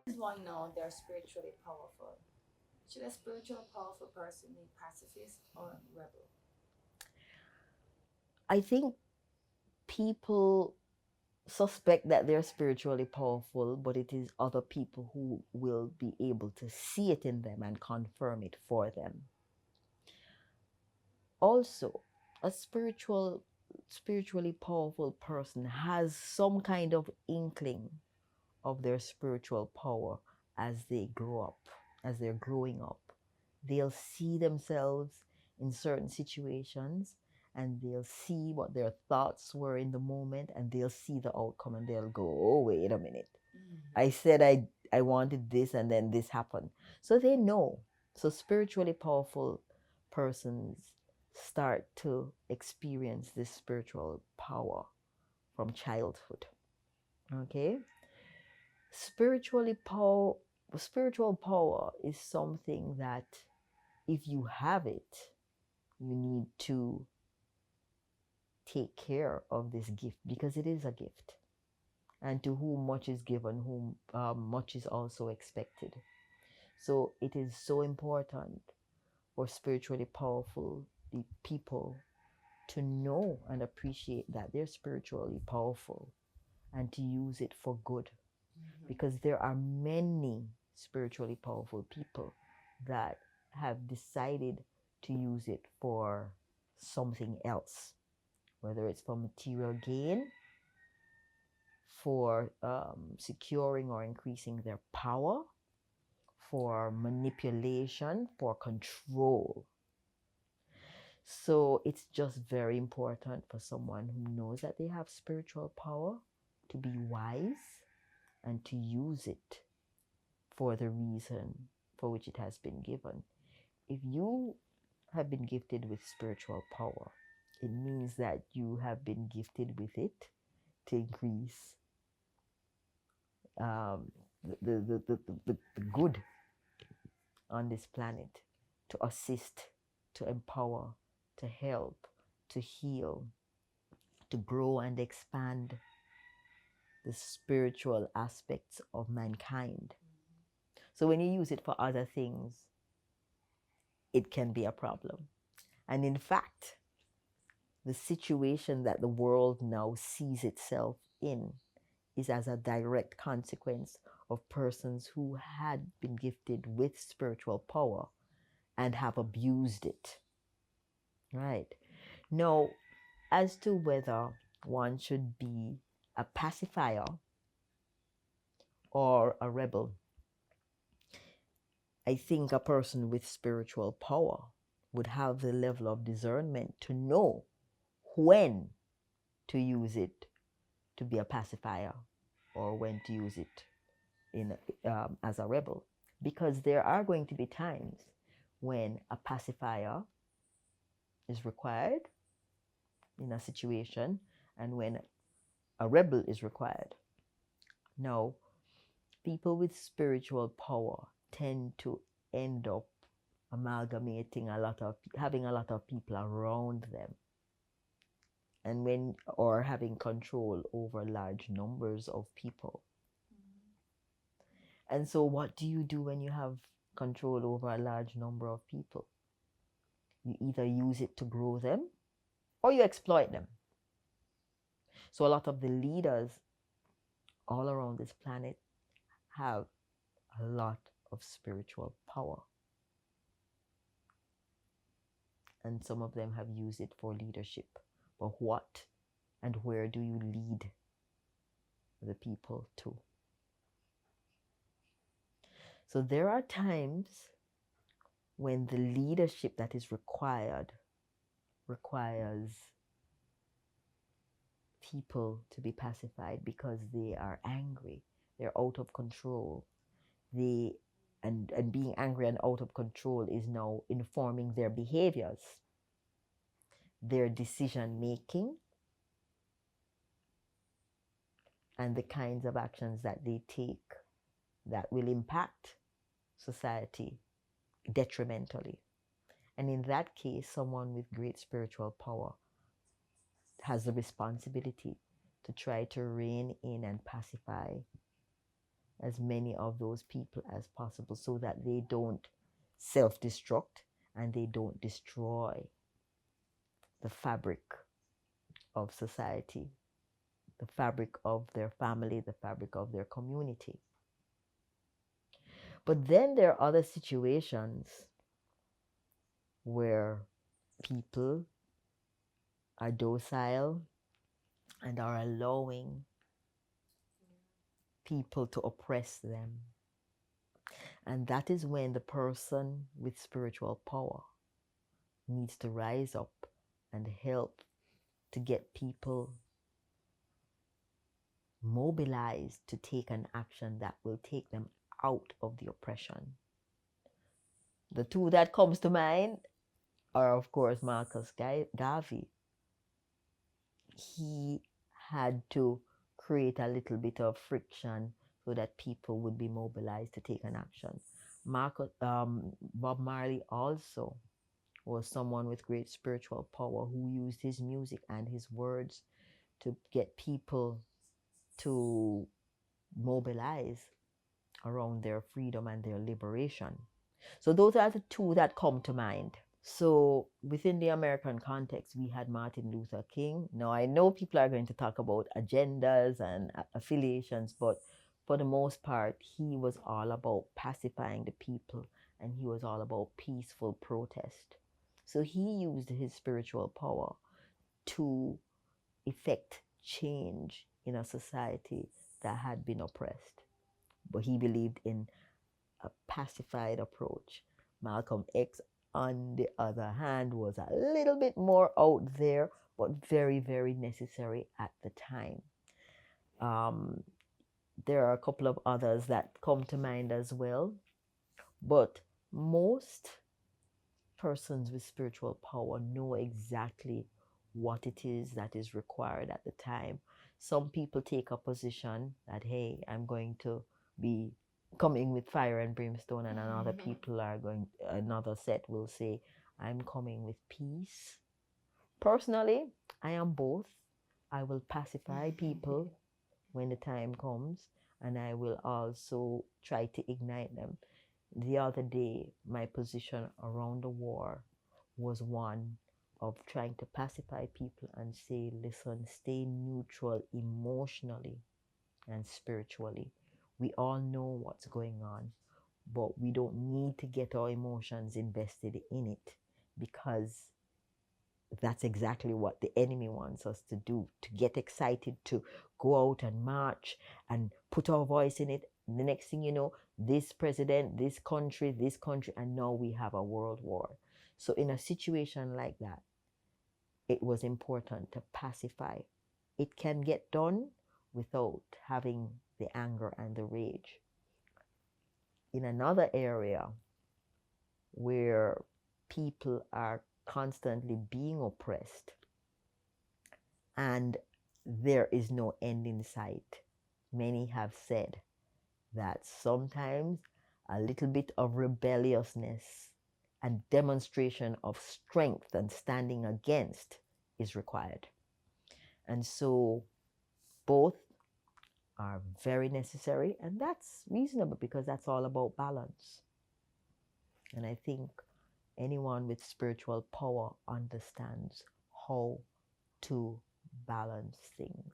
Is why now they're spiritually powerful. Should a spiritual powerful person be pacifist or rebel? I think people suspect that they're spiritually powerful, but it is other people who will be able to see it in them and confirm it for them. Also, a spiritually powerful person has some kind of inkling of their spiritual power as they grow up, as they're growing up. They'll see themselves in certain situations and they'll see what their thoughts were in the moment and they'll see the outcome and they'll go, oh, wait a minute. I said I wanted this and then this happened. So they know. So spiritually powerful persons start to experience this spiritual power from childhood. Okay? Spiritually power Spiritual power is something that if you have it, you need to take care of this gift because it is a gift. And to whom much is given, whom much is also expected. So it is so important for spiritually powerful people to know and appreciate that they're spiritually powerful and to use it for good. Because there are many spiritually powerful people that have decided to use it for something else, whether it's for material gain, for securing or increasing their power, for manipulation, for control. So it's just very important for someone who knows that they have spiritual power to be wise and to use it for the reason for which it has been given. If you have been gifted with spiritual power, it means that you have been gifted with it to increase um, the good on this planet, to assist, to empower, to help, to heal, to grow and expand the spiritual aspects of mankind. So when you use it for other things, it can be a problem. And in fact, the situation that the world now sees itself in is as a direct consequence of persons who had been gifted with spiritual power and have abused it. Right. Now, as to whether one should be a pacifier or a rebel, I think a person with spiritual power would have the level of discernment to know when to use it to be a pacifier or when to use it in as a rebel, because there are going to be times when a pacifier is required in a situation and when a rebel is required. Now, people with spiritual power tend to end up amalgamating having a lot of people around them, and when or having control over large numbers of people. And so what do you do when you have control over a large number of people? You either use it to grow them or you exploit them. So a lot of the leaders all around this planet have a lot of spiritual power. And some of them have used it for leadership. But what and where do you lead the people to? So there are times when the leadership that is requires people to be pacified because they are angry, they're out of control. They and being angry and out of control is now informing their behaviors, their decision making, and the kinds of actions that they take that will impact society detrimentally. And in that case, someone with great spiritual power has the responsibility to try to rein in and pacify as many of those people as possible so that they don't self-destruct and they don't destroy the fabric of society, the fabric of their family, the fabric of their community. But then there are other situations where people are docile and are allowing people to oppress them. And that is when the person with spiritual power needs to rise up and help to get people mobilized to take an action that will take them out of the oppression. The two that comes to mind are, of course, Marcus Garvey. He had to create a little bit of friction so that people would be mobilized to take an action. Bob Marley also was someone with great spiritual power who used his music and his words to get people to mobilize around their freedom and their liberation. So those are the two that come to mind. So within the American context, we had Martin Luther King. Now, I know people are going to talk about agendas and affiliations, but for the most part, he was all about pacifying the people and he was all about peaceful protest. So he used his spiritual power to effect change in a society that had been oppressed. But he believed in a pacified approach. Malcolm X, on the other hand, was a little bit more out there, but very, very necessary at the time. There are a couple of others that come to mind as well, but most persons with spiritual power know exactly what it is that is required at the time. Some people take a position that, hey, I'm going to be coming with fire and brimstone, and another set will say, I'm coming with peace. Personally, I am both. I will pacify people when the time comes, and I will also try to ignite them. The other day, my position around the war was one of trying to pacify people and say, listen, stay neutral emotionally and spiritually. We all know what's going on, but we don't need to get our emotions invested in it, because that's exactly what the enemy wants us to do, to get excited, to go out and march and put our voice in it. The next thing you know, this president, this country, and now we have a world war. So in a situation like that, it was important to pacify. It can get done without having the anger and the rage. In another area where people are constantly being oppressed and there is no end in sight, many have said that sometimes a little bit of rebelliousness and demonstration of strength and standing against is required. And so both are very necessary, and that's reasonable because that's all about balance. And I think anyone with spiritual power understands how to balance things.